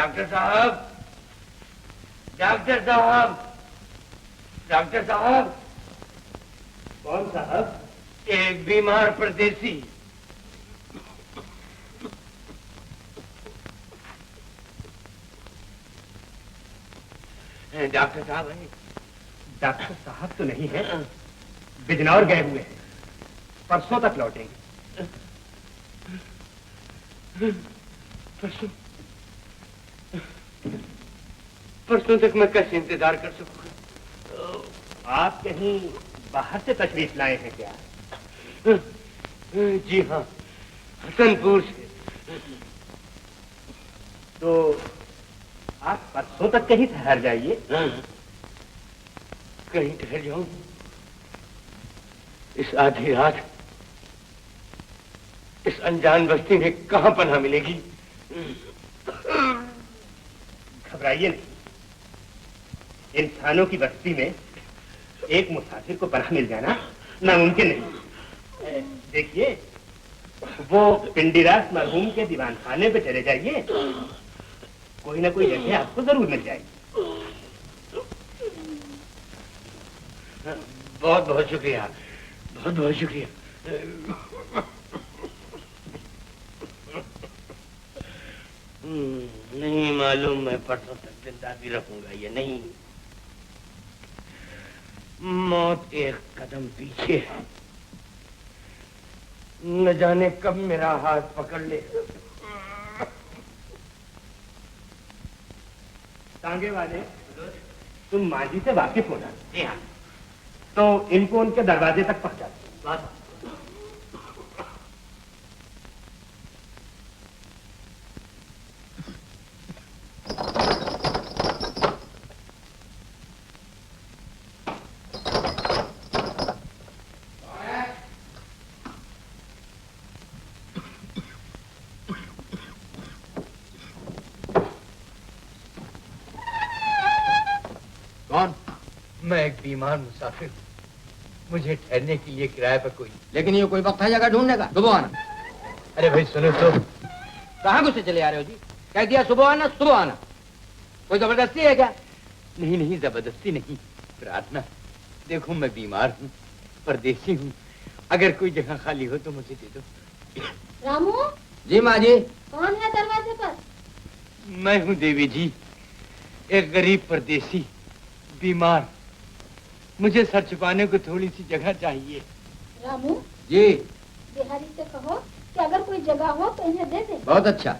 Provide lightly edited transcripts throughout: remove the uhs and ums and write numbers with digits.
Doctor साहब, doctor साहब, doctor साहब। कौन साहब? एक बीमार परदेसी। डॉक्टर साहब है? डॉक्टर साहब तो नहीं है, बिजनौर गए हुए हैं, परसों तक लौटेंगे। परसों? परसों तक मैं कैसे इंतजार कर सकूंगा? आप कहीं बाहर से तशरीफ लाए हैं क्या? जी हाँ, हसनपुर से। तो आप परसों तक कहीं ठहर जाइए। कहीं ठहर जाऊं? इस आधी रात इस अनजान बस्ती में कहां पनाह मिलेगी? घबराइए नहीं, इंसानों की बस्ती में एक मुसाफिर को पनाह मिल जाना नामुमकिन नहीं। देखिए, वो पिंडीरास मरहूम के दीवान खाने पे चले जाइए, कोई ना कोई जगह आपको जरूर मिल जाएगी। बहुत बहुत शुक्रिया, बहुत बहुत शुक्रिया। नहीं मालूम मैं परसों तक जिंदा भी रहूंगा या नहीं। मौत एक कदम पीछे है, न जाने कब मेरा हाथ पकड़ ले। टांगे वाले, तुम मांझी से वाकिफ हो ना? जी हाँ। तो इनको उनके दरवाजे तक पहुंचा दो। कौन? मैं एक बीमार मुसाफिर हूँ, मुझे ठहरने के लिए किराए पर कोई। लेकिन ये कोई वक्त है जगह ढूंढने का? सुबह आना। अरे भाई सुनो तो। कहाँ गुस्से चले आ रहे हो जी? कह दिया सुबह आना, सुबह आना। कोई जबरदस्ती है क्या? नहीं नहीं, जबरदस्ती नहीं, प्रार्थना। देखो मैं बीमार हूँ, परदेसी हूँ, अगर कोई जगह खाली हो तो मुझे दे दो। रामू? जी माँ जी। कौन है दरवाजे पर? मैं हूँ देवी जी, एक गरीब परदेसी, बीमार। मुझे सर छुपाने को थोड़ी सी जगह चाहिए। रामू? जी। बिहारी से कहो कि अगर कोई जगह हो तो इन्हें दे दे। बहुत अच्छा।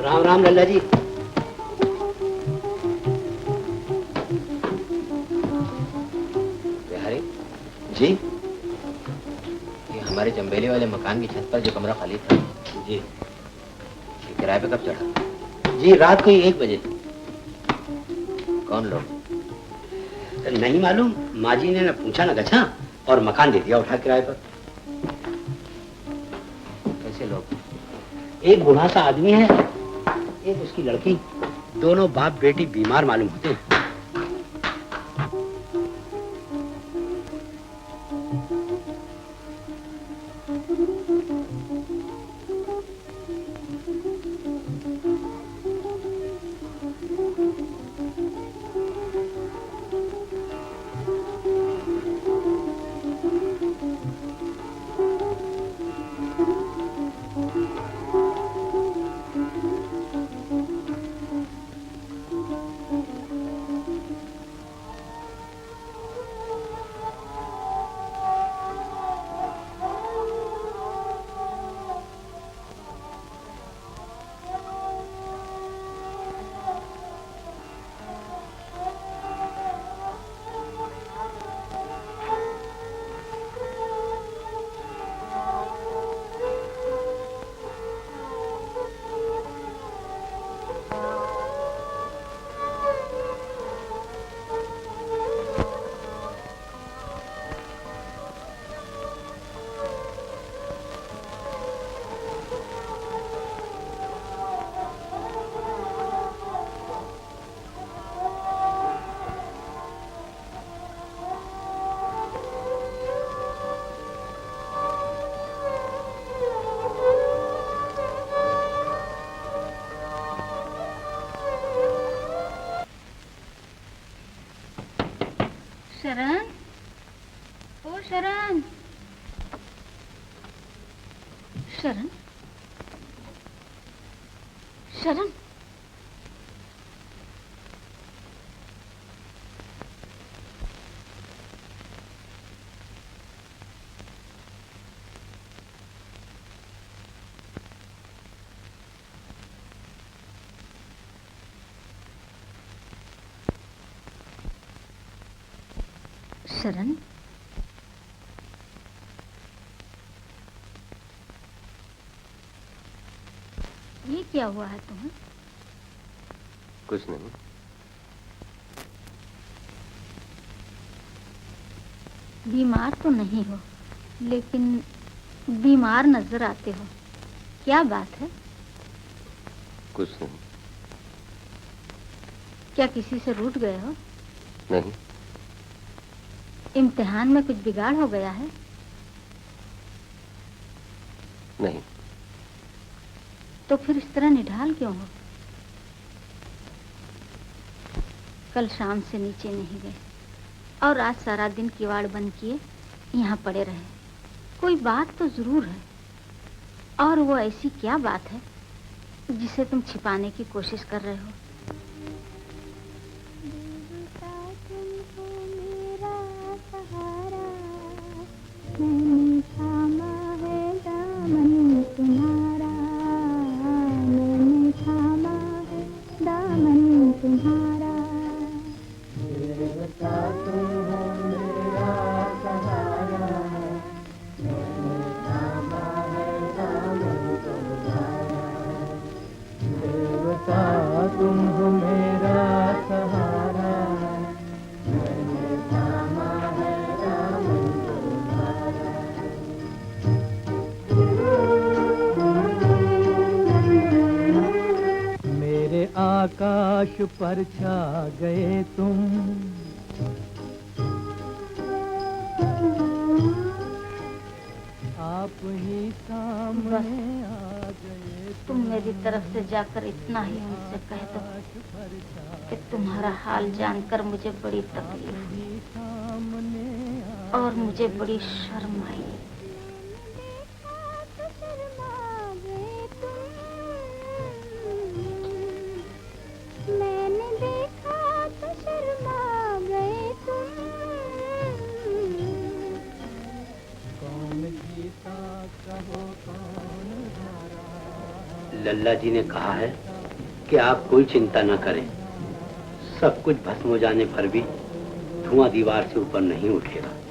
राम राम लल्ला जी। बिहारी जी, ये हमारे चंबेली वाले मकान की छत पर जो कमरा खाली था जी, ये किराए पे कब चढ़ा? जी रात को ही 1 बजे। कौन लोग? नहीं मालूम, माँ जी ने न पूछा न गछा और मकान दे दिया उठा किराए पर। कैसे लोग? एक बूढ़ा सा आदमी है, एक उसकी लड़की, दोनों बाप बेटी बीमार मालूम होते हैं। शरण, ओ शरण, शरण, शरण, शरण, ये क्या हुआ है तुम्हें? कुछ नहीं। बीमार तो नहीं हो, लेकिन बीमार नजर आते हो। क्या बात है? कुछ नहीं। क्या किसी से रूठ गए हो? नहीं। इम्तिहान में कुछ बिगाड़ हो गया है? नहीं। तो फिर इस तरह निढाल क्यों हो? कल शाम से नीचे नहीं गए और आज सारा दिन किवाड़ बंद किए यहाँ पड़े रहे। कोई बात तो जरूर है, और वो ऐसी क्या बात है जिसे तुम छिपाने की कोशिश कर रहे हो? तुम हो मेरा सहारा, मैंने थामा है दामन तुम्हारा। मेरे आकाश पर छा गए तुम, आप ही सामने आ गए। तुम मेरी तरफ से जाकर इतना ही उनसे कह दो कि तुम्हारा हाल जानकर मुझे बड़ी तकलीफ और मुझे बड़ी शर्म आई। मैंने देखा तो शर्मा गए तुम। कौन जीता कहो कौन हारा। लल्ला जी ने कहा है कि आप कोई चिंता न करें, सब कुछ भस्म हो जाने पर भी धुआं दीवार से ऊपर नहीं उठेगा।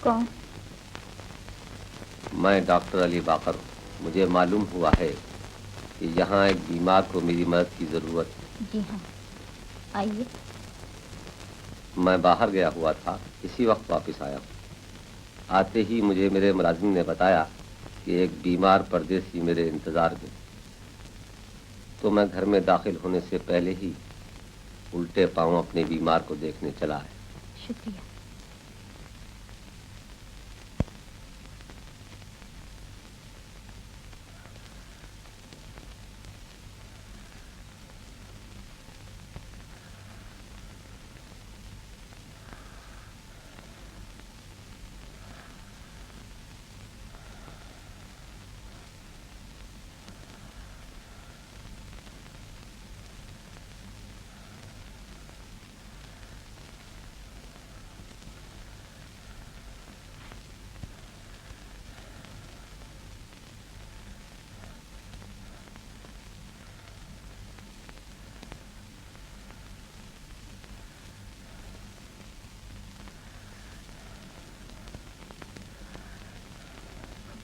कौन? मैं डॉक्टर अली बाकर हूँ। मुझे मालूम हुआ है कि यहाँ एक बीमार को मेरी मदद की जरूरत है। जी हाँ, आइए। मैं बाहर गया हुआ था, इसी वक्त वापस आया हूँ। आते ही मुझे मेरे मुलाजिम ने बताया कि एक बीमार परदेसी मेरे इंतजार में, तो मैं घर में दाखिल होने से पहले ही उल्टे पांव अपने बीमार को देखने चला है। शुक्रिया।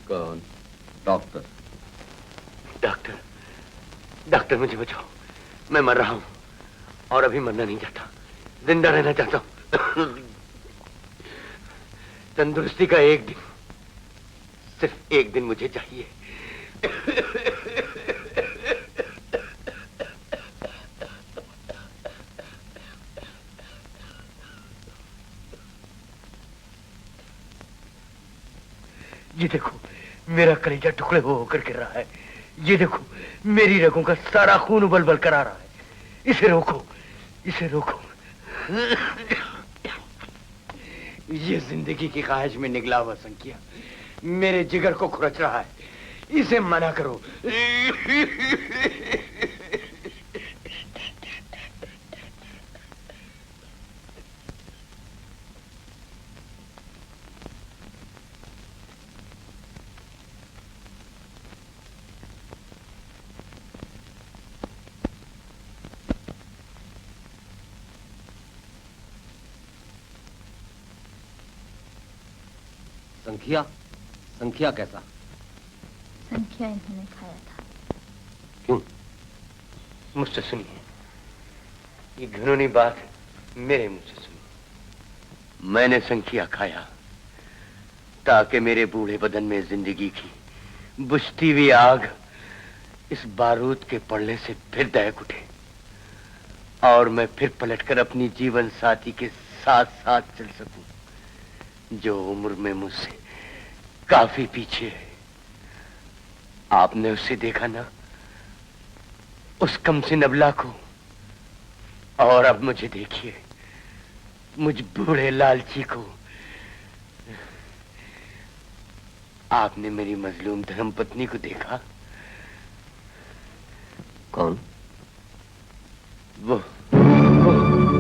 कौन? डॉक्टर। डॉक्टर, डॉक्टर मुझे बचाओ, मैं मर रहा हूँ और अभी मरना नहीं चाहता, जिंदा रहना चाहता हूँ। तंदुरुस्ती का एक दिन, सिर्फ एक दिन मुझे चाहिए। ये देखो, मेरा कलेजा टुकड़े हो होकर गिर रहा है। ये देखो, मेरी रगों का सारा खून उबल बल कर आ रहा है। इसे रोको, इसे रोको। ये जिंदगी की ख्वाहिश में निकला हुआ संख्या मेरे जिगर को खुरच रहा है, इसे मना करो। संख्या? संख्या कैसा? संख्या इन्होंने खाया था। क्यों? मुझसे सुनिए, ये घिनौनी बात मेरे मुंह से सुनिए। मैंने संख्या खाया ताकि मेरे बूढ़े बदन में जिंदगी की बुझती हुई आग इस बारूद के पड़ने से फिर दहक उठे और मैं फिर पलटकर अपनी जीवन साथी के साथ साथ चल सकूं, जो उम्र में मुझसे काफी पीछे है। आपने उसे देखा ना, उस कमसिन अबला को, और अब मुझे देखिए, मुझ बूढ़े लालची को। आपने मेरी मजलूम धर्मपत्नी को देखा? कौन?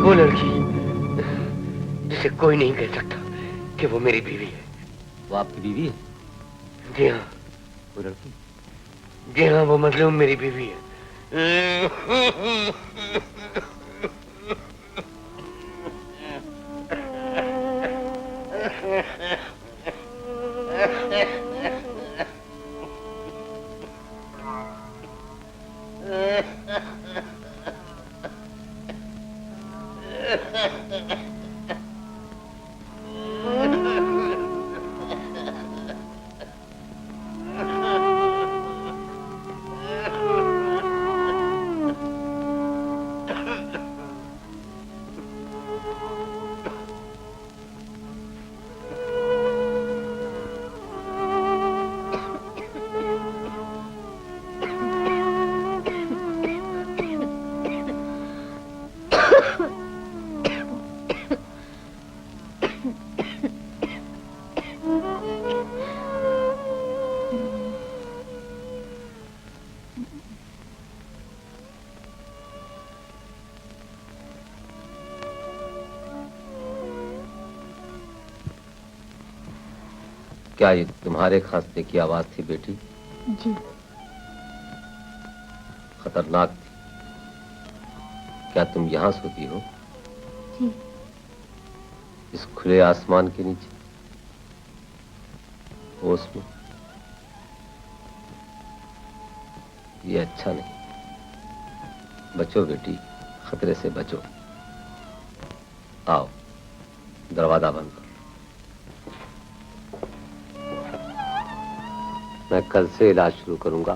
वो लड़की जिसे कोई नहीं कह सकता कि वो मेरी बीवी है। वो आपकी बीवी है? जी हाँ। वो लड़की? जी हाँ, वो मजलूम मेरी बीवी है। क्या ये तुम्हारे खांसने की आवाज थी बेटी? जी। खतरनाक थी। क्या तुम यहाँ सोती हो? जी। इस खुले आसमान के नीचे, ओस में? ये अच्छा नहीं। बचो बेटी, खतरे से बचो। आओ, दरवाजा बंद करो। मैं कल से इलाज शुरू करूंगा,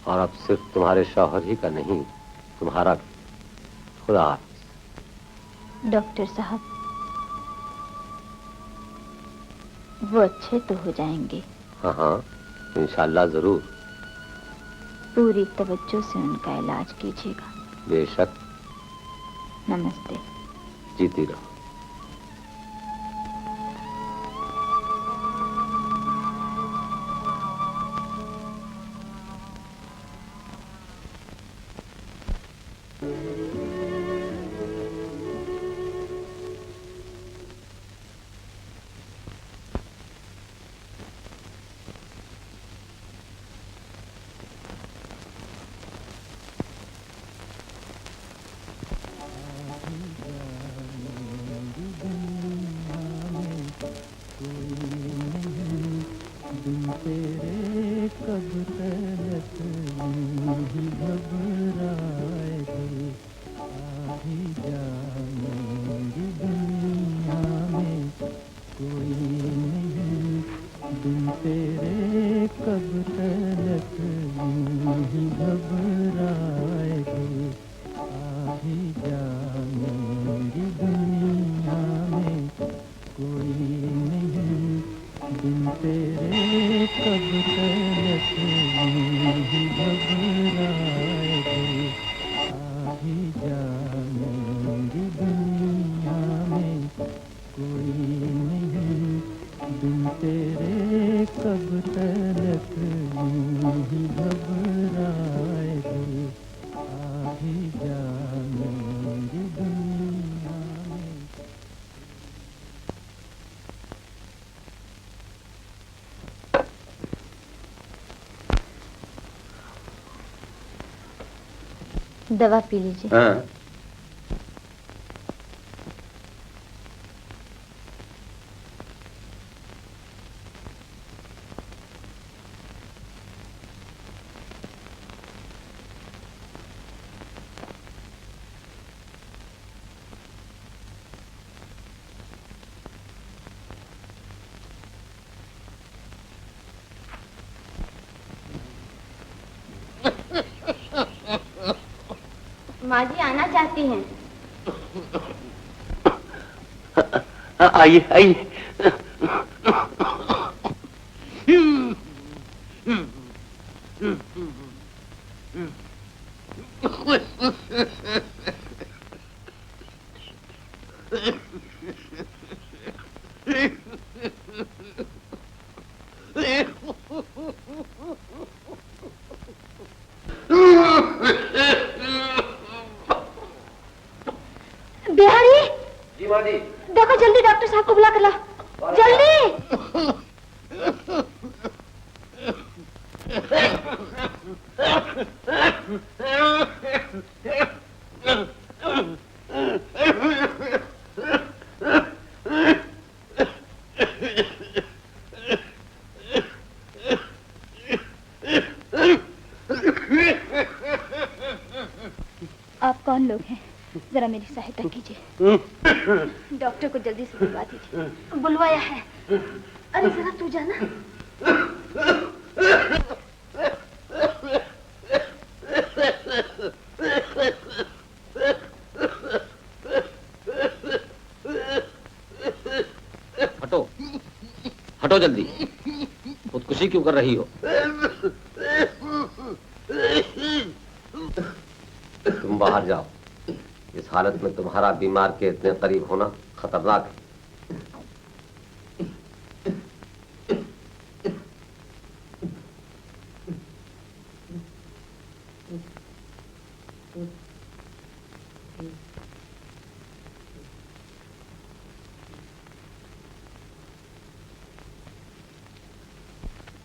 और अब सिर्फ तुम्हारे शौहर ही का नहीं, तुम्हारा भी। खुदा हाफिज। डॉक्टर साहब, वो अच्छे तो हो जाएंगे? हाँ हाँ, इंशाल्लाह जरूर। पूरी तवज्जो से उनका इलाज कीजिएगा। बेशक। नमस्ते। जीती रहो। दवा पी लीजिए। हाँ। माँ जी आना चाहती हैं। आइए आइए। बिहारी, जी माँ जी। देखो जल्दी डॉक्टर साहब को बुला कर लाओ, जल्दी। आप कौन लोग हैं? जरा मेरी सहायता कीजिए। डॉक्टर को जल्दी से बुलवा दीजिए। बुलवाया है। अरे जरा तू जाना। हटो, हटो जल्दी। खुदकुशी क्यों कर रही हो? तुम बाहर जाओ। इस हालत में तुम्हारा बीमार के इतने करीब होना खतरनाक है।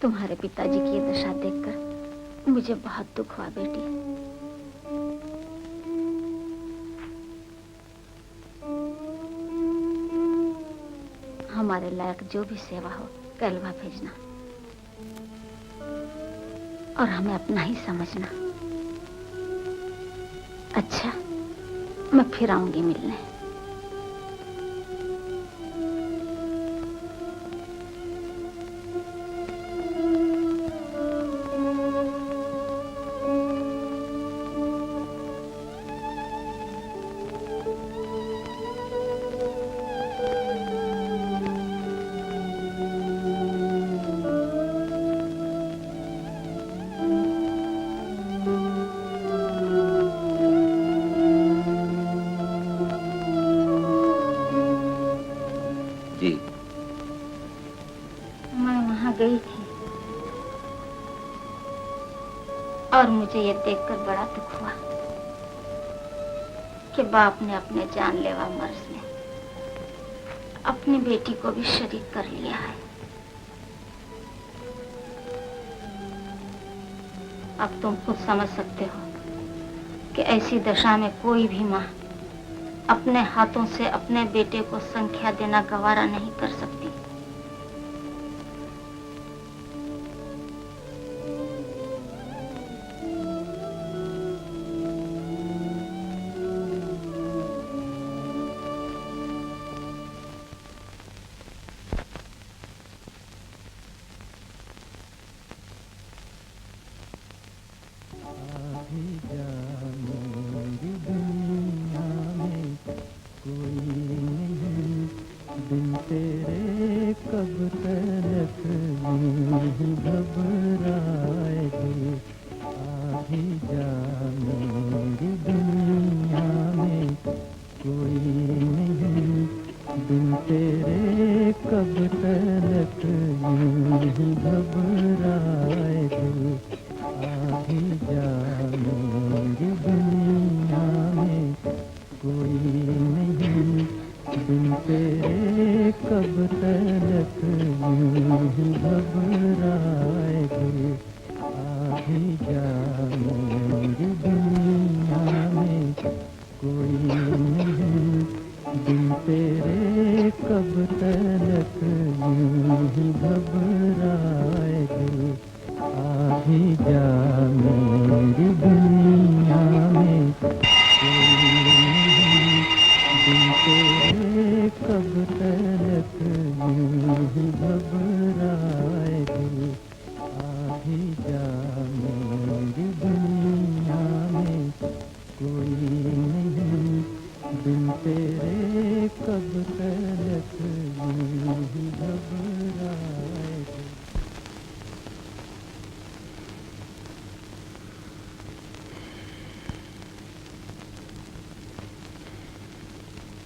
तुम्हारे पिताजी की ये दशा देखकर मुझे बहुत दुख हुआ बेटी। हमारे लायक जो भी सेवा हो कहलवा भेजना और हमें अपना ही समझना। अच्छा, मैं फिर आऊंगी मिलने। गई थी और मुझे ये देखकर बड़ा दुख हुआ कि बाप ने अपने जानलेवा मर्ज में अपनी बेटी को भी शरीक कर लिया है। अब तुम खुद समझ सकते हो कि ऐसी दशा में कोई भी माँ अपने हाथों से अपने बेटे को संख्या देना गवारा नहीं कर सकती।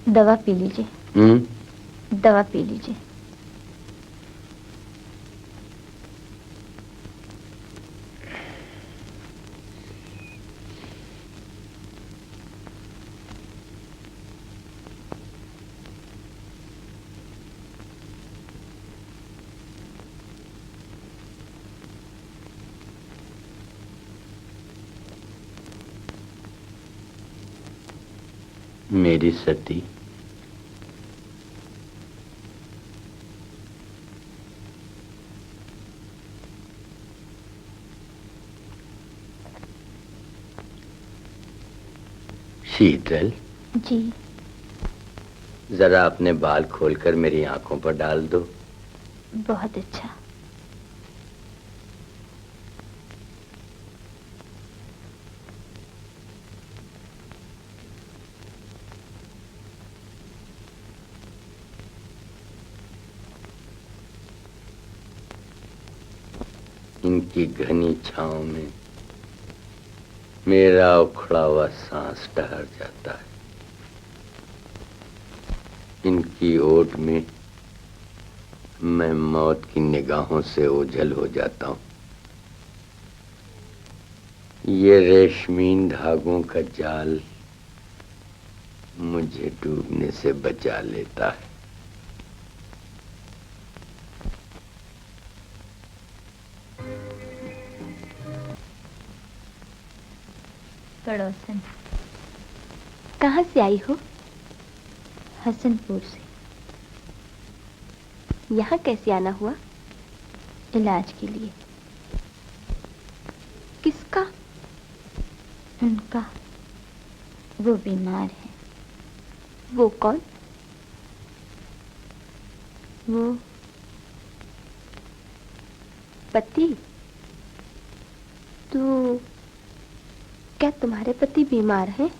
दवा पी लीजिए। दवा पी लीजिए। मेरी सती, शीतल जी, जरा अपने बाल खोलकर मेरी आंखों पर डाल दो। बहुत अच्छा। इनकी घनी छांव में मेरा उखड़ा हुआ सांस ठहर जाता है। इनकी ओट में मैं मौत की निगाहों से ओझल हो जाता हूँ। ये रेशमीन धागों का जाल मुझे डूबने से बचा लेता है। पड़ोसन। कहाँ से आई हो? हसनपुर से। यहाँ कैसे आना हुआ? इलाज के लिए। किसका? उनका। वो बीमार है। वो कौन? वो पति? तो क्या तुम्हारे पति बीमार हैं?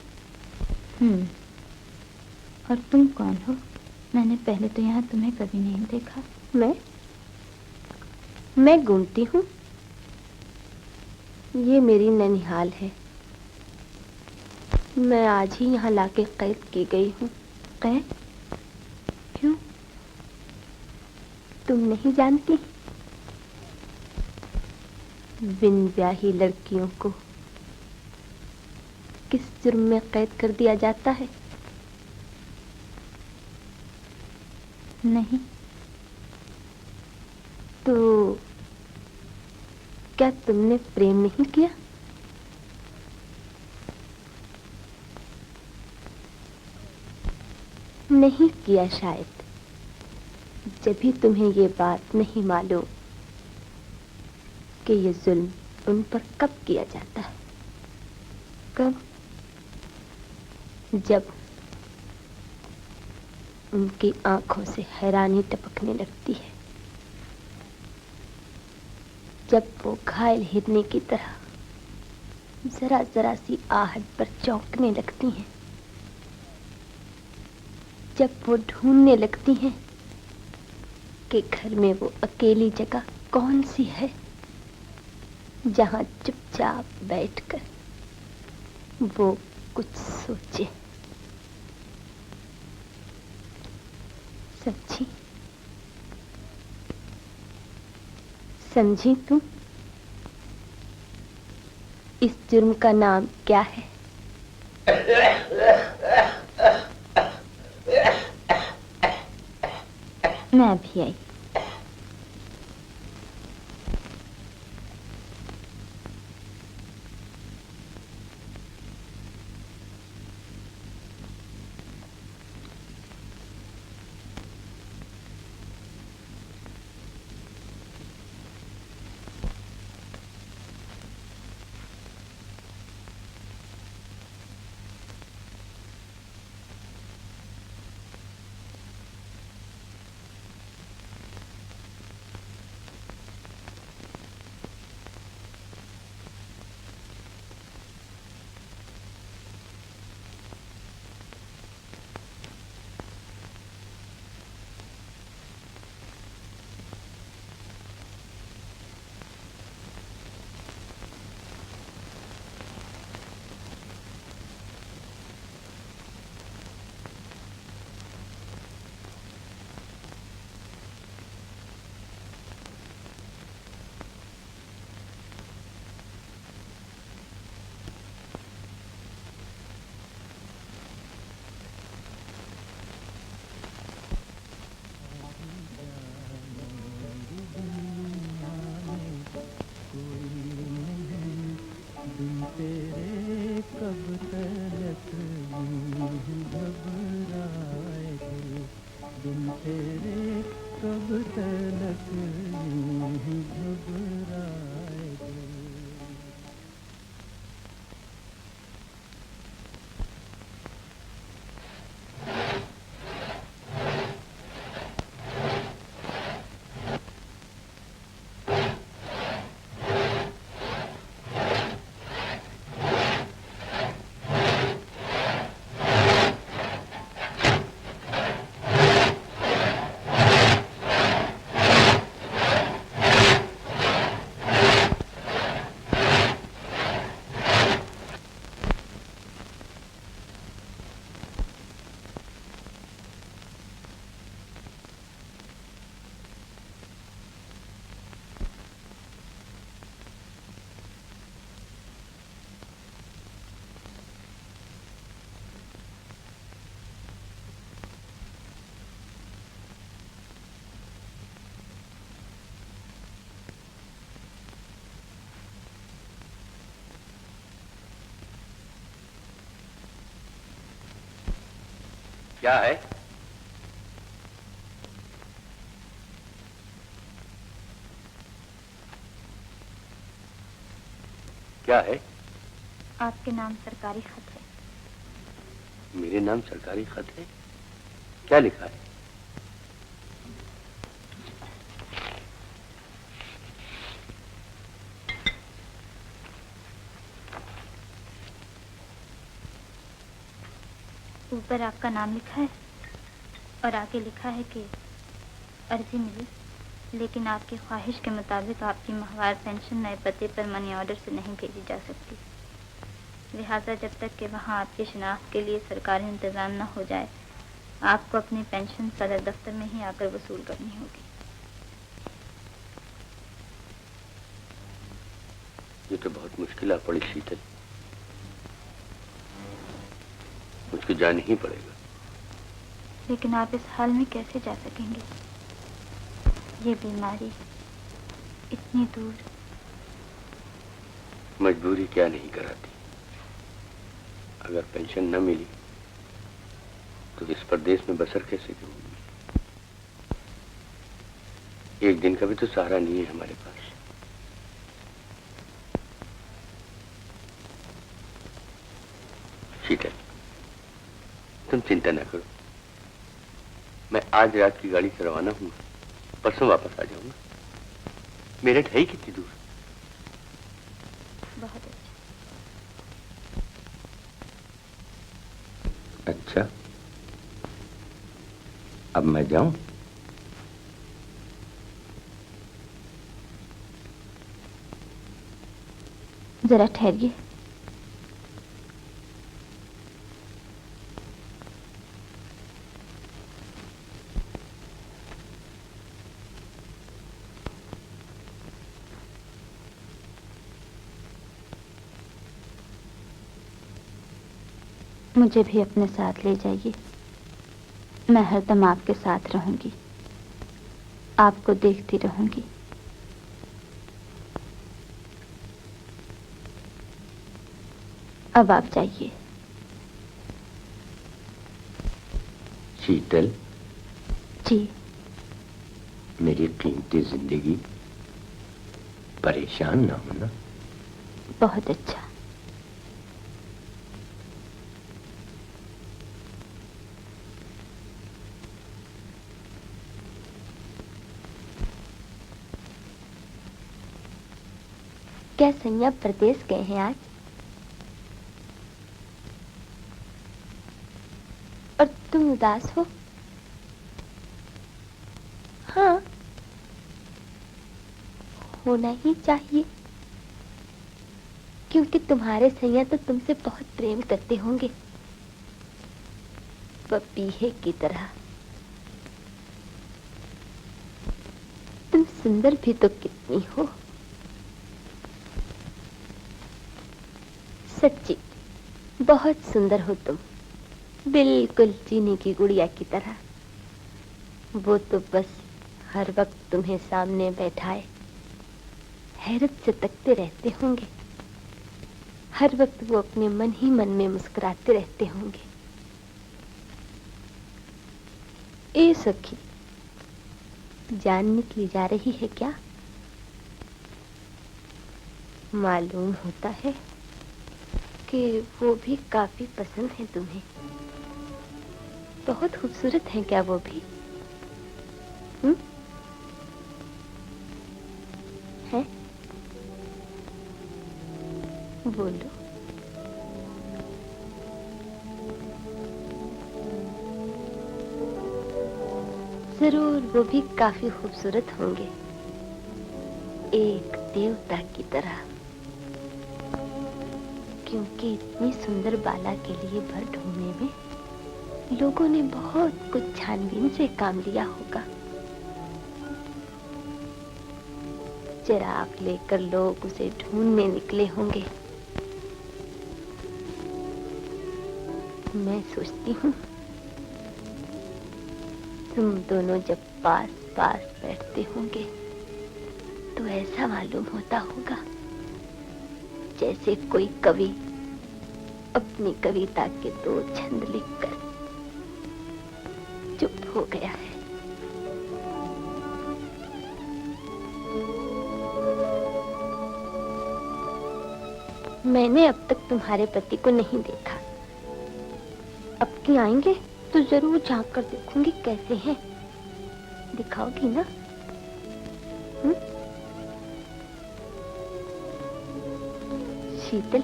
और तुम कौन हो? मैंने पहले तो यहाँ तुम्हें कभी नहीं देखा। मैं घूमती हूँ। ये मेरी ननिहाल है। मैं आज ही यहाँ लाके कैद की गई हूँ। कैद? क्यों? तुम नहीं जानती? बिन ब्याही लड़कियों को किस जुर्म में कैद कर दिया जाता है? नहीं। तो क्या तुमने प्रेम नहीं किया? नहीं किया शायद, जभी तुम्हें ये बात नहीं मालूम कि ये जुल्म उन पर कब किया जाता है। कब? जब उनकी आंखों से हैरानी टपकने लगती है, जब वो घायल हिरनी की तरह जरा जरा सी आहट पर चौंकने लगती हैं, जब वो ढूंढने लगती हैं कि घर में वो अकेली जगह कौन सी है जहां चुपचाप बैठकर वो कुछ सोचे। समझी? समझी तुम? इस जुर्म का नाम क्या है? मैं भी आई। क्या है? क्या है? आपके नाम सरकारी खत है। मेरे नाम सरकारी खत है? क्या लिखा है? ऊपर आपका नाम लिखा है और आगे लिखा है कि अर्जी मिली, लेकिन आपकी ख्वाहिश के मुताबिक आपकी माहवार पेंशन नए पते पर मनी ऑर्डर से नहीं भेजी जा सकती। लिहाजा जब तक कि वहाँ आपकी शिनाख्त के लिए सरकारी इंतजाम न हो जाए, आपको अपनी पेंशन सदर दफ्तर में ही आकर वसूल करनी होगी। ये तो बहुत मुश्किल आ पड़ी शीतल, मुझको जाना ही पड़ेगा। लेकिन आप इस हाल में कैसे जा सकेंगे? ये बीमारी इतनी दूर। मजबूरी क्या नहीं कराती। अगर पेंशन न मिली तो इस प्रदेश में बसर कैसे करूंगी? एक दिन का भी तो सहारा नहीं है हमारे पास। शीतल, तुम चिंता न करो, मैं आज रात की गाड़ी से रवाना हूँ, परसों वापस आ जाऊंगा। मेरठ है ही कितनी दूर? बहुत अच्छा। अच्छा, अब मैं जाऊं? जरा ठहरिए। मुझे भी अपने साथ ले जाइए। मैं हरदम आपके साथ रहूंगी, आपको देखती रहूंगी। अब आप जाइए। शीतल, जी। मेरी कीमती जिंदगी, परेशान ना होना। बहुत अच्छा। क्या सैया प्रदेश गए हैं आज? और तुम उदास हो? हाँ, होना ही चाहिए, क्योंकि तुम्हारे सैया तो तुमसे बहुत प्रेम करते होंगे, पपीहे की तरह। तुम सुंदर भी तो कितनी हो। सच्ची बहुत सुंदर हो तुम, बिल्कुल चीनी की गुड़िया की तरह। वो तो बस हर वक्त तुम्हें सामने बैठाए हैरत से तकते रहते होंगे। हर वक्त वो अपने मन ही मन में मुस्कुराते रहते होंगे। ए सखी, जान निकली जा रही है क्या? मालूम होता है कि वो भी काफी पसंद है तुम्हें। बहुत खूबसूरत है क्या वो भी? है? बोलो। जरूर वो भी काफी खूबसूरत होंगे, एक देवता की तरह। क्योंकि इतनी सुंदर बाला के लिए भर ढूंढने में लोगों ने बहुत कुछ छानबीन से काम लिया होगा। चिराग लेकर लोग उसे ढूंढने निकले होंगे। मैं सोचती हूँ तुम दोनों जब पास पास बैठते होंगे तो ऐसा मालूम होता होगा जैसे कोई कवि अपनी कविता के दो छंद लिखकर हो गया है। मैंने अब तक तुम्हारे पति को नहीं देखा। अब की आएंगे तो जरूर झांक कर देखूंगी कैसे हैं। दिखाओगी ना? शीतल,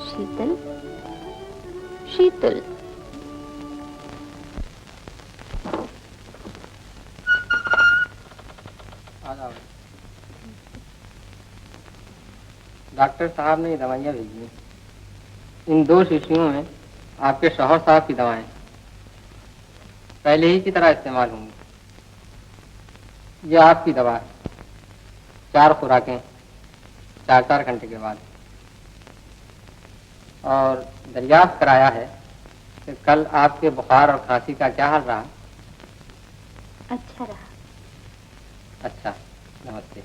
शीतल, शीतल। डॉक्टर साहब ने दवाइयाँ भेजी हैं। इन 2 शीशियों में आपके शौहर साहब की दवाएं पहले ही की तरह इस्तेमाल होंगी। ये आपकी दवा है, 4 खुराकें 4-4 घंटे के बाद। और दरियाफ्त कराया है कि कल आपके बुखार और खांसी का क्या हाल रहा? अच्छा रहा। अच्छा, नमस्ते।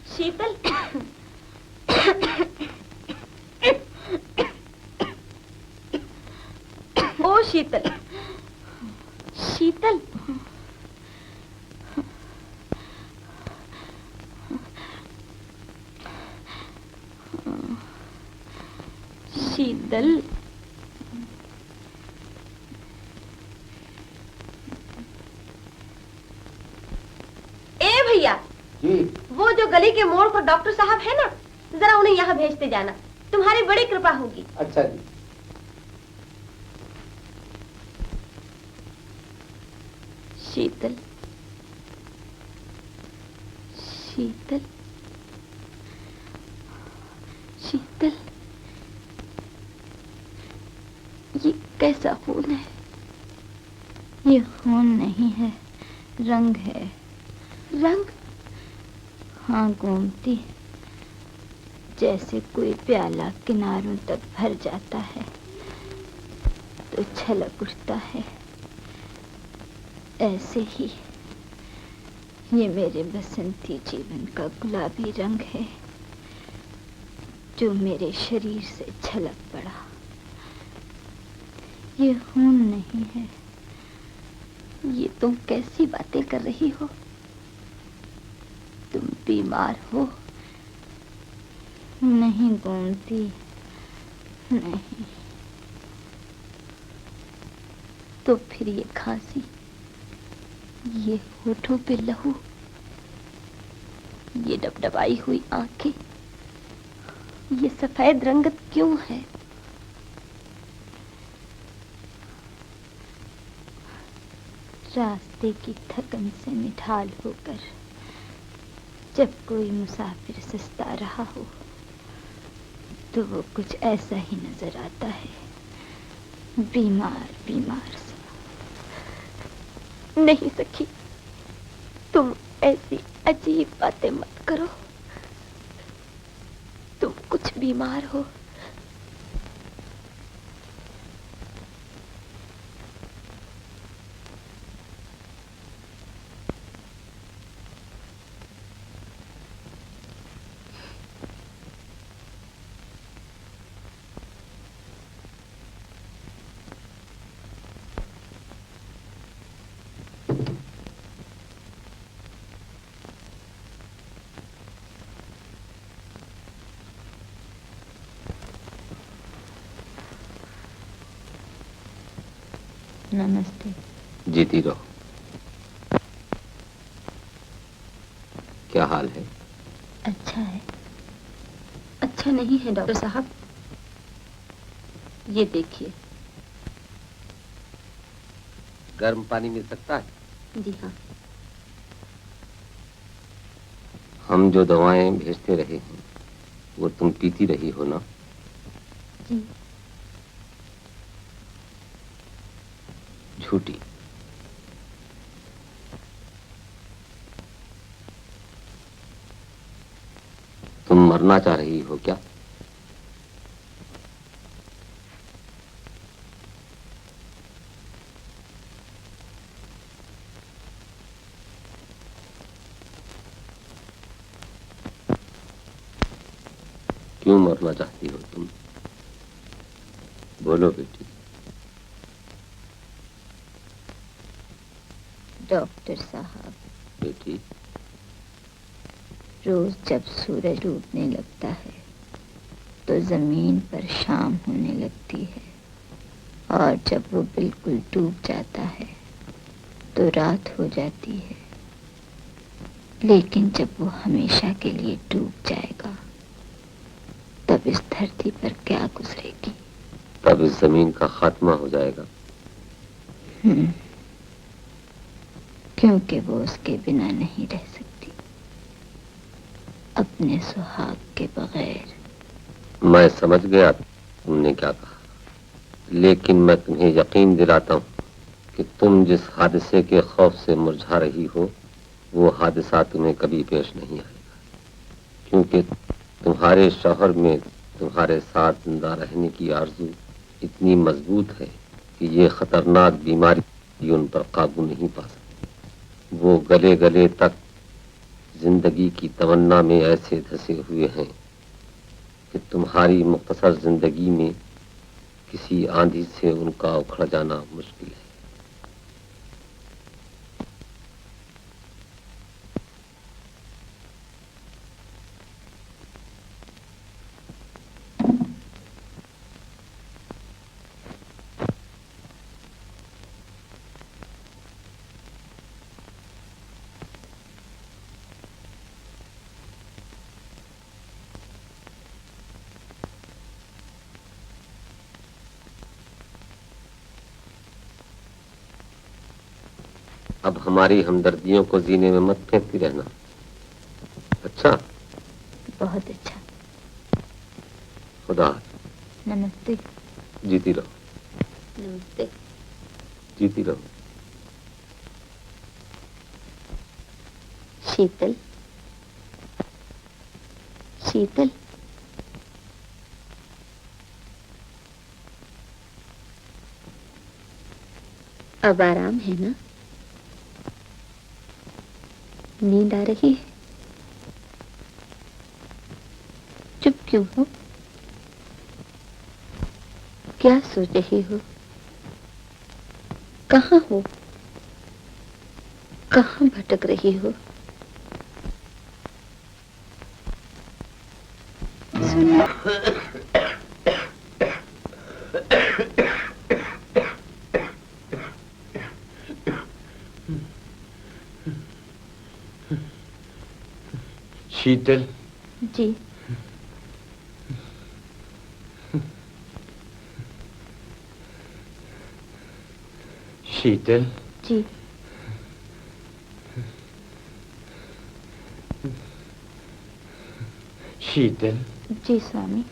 शीतल, ओ शीतल, शीतल। शीतल, ए भैया जी। वो जो गली के मोड़ पर डॉक्टर साहब है ना, जरा उन्हें यहाँ भेजते जाना। तुम्हारी बड़ी कृपा होगी। अच्छा जी। शीतल, शीतल, शीतल, ये कैसा खून है? ये खून नहीं है, रंग है। रंग? हाँ गोमती, जैसे कोई प्याला किनारों तक भर जाता है तो छलक उठता है, ऐसे ही ये मेरे बसंती जीवन का गुलाबी रंग है जो मेरे शरीर से छलक पड़ा। ये खून नहीं है। ये तुम कैसी बातें कर रही हो? तुम बीमार हो? नहीं गोमती, नहीं। तो फिर ये खांसी, ये होठों पे लहू, ये डबडबाई हुई आंखें, ये सफेद रंगत क्यों है? रास्ते की थकन से निढाल होकर जब कोई मुसाफिर सस्ता रहा हो तो वो कुछ ऐसा ही नजर आता है, बीमार बीमार सा। नहीं सखी, तुम ऐसी अजीब बातें मत करो। तुम कुछ बीमार हो। नमस्ते। जीती रहो। क्या हाल है? अच्छा है। अच्छा नहीं है डॉक्टर साहब, ये देखिए। गर्म पानी मिल सकता है? जी हाँ। हम जो दवाएं भेजते रहे हैं वो तुम पीती रही हो ना? जी। झूठी। मरना चाह रही हो क्या? क्यों मरना चाहती हो तुम? बोलो बेटी। डॉक्टर साहब, बेटी, रोज जब सूरज डूबने लगता है तो जमीन पर शाम होने लगती है, और जब वो बिल्कुल डूब जाता है तो रात हो जाती है। लेकिन जब वो हमेशा के लिए डूब जाएगा तब इस धरती पर क्या गुजरेगी? तब इस जमीन का खात्मा हो जाएगा। क्योंकि वो उसके बिना नहीं रह सकती, अपने सुहाग के बगैर। मैं समझ गया तुमने क्या कहा, लेकिन मैं तुम्हें यकीन दिलाता हूँ कि तुम जिस हादसे के खौफ से मुरझा रही हो वो हादसा तुम्हें कभी पेश नहीं आएगा, क्योंकि तुम्हारे शौहर में तुम्हारे साथ जिंदा रहने की आरज़ू इतनी मजबूत है कि ये खतरनाक बीमारी उन पर काबू नहीं पा सकती। वो गले गले तक जिंदगी की तमन्ना में ऐसे धंसे हुए हैं कि तुम्हारी मुख्तसर जिंदगी में किसी आंधी से उनका उखड़ जाना मुश्किल है। अब हमारी हमदर्दियों को जीने में मत फेंकती रहना। अच्छा? बहुत अच्छा। खुदा। नमस्ते। जीती रहो। नमस्ते। जीती रहो। शीतल, शीतल, अब आराम है ना? नींद आ रही है? चुप क्यों हो? क्या सोच रही हो? कहाँ हो? कहाँ भटक रही हो? शीतल जी। शीतल जी। शीतल जी स्वामी।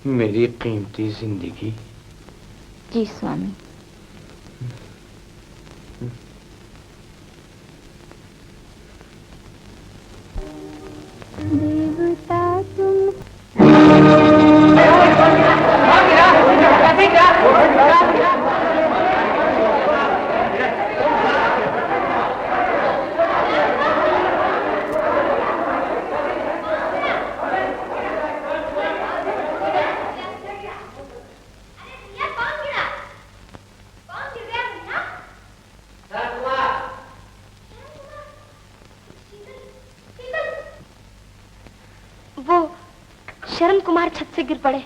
मेरी कीमती जिंदगी। जी स्वामी। देवता तुम वो शरण कुमार छत से गिर पड़े।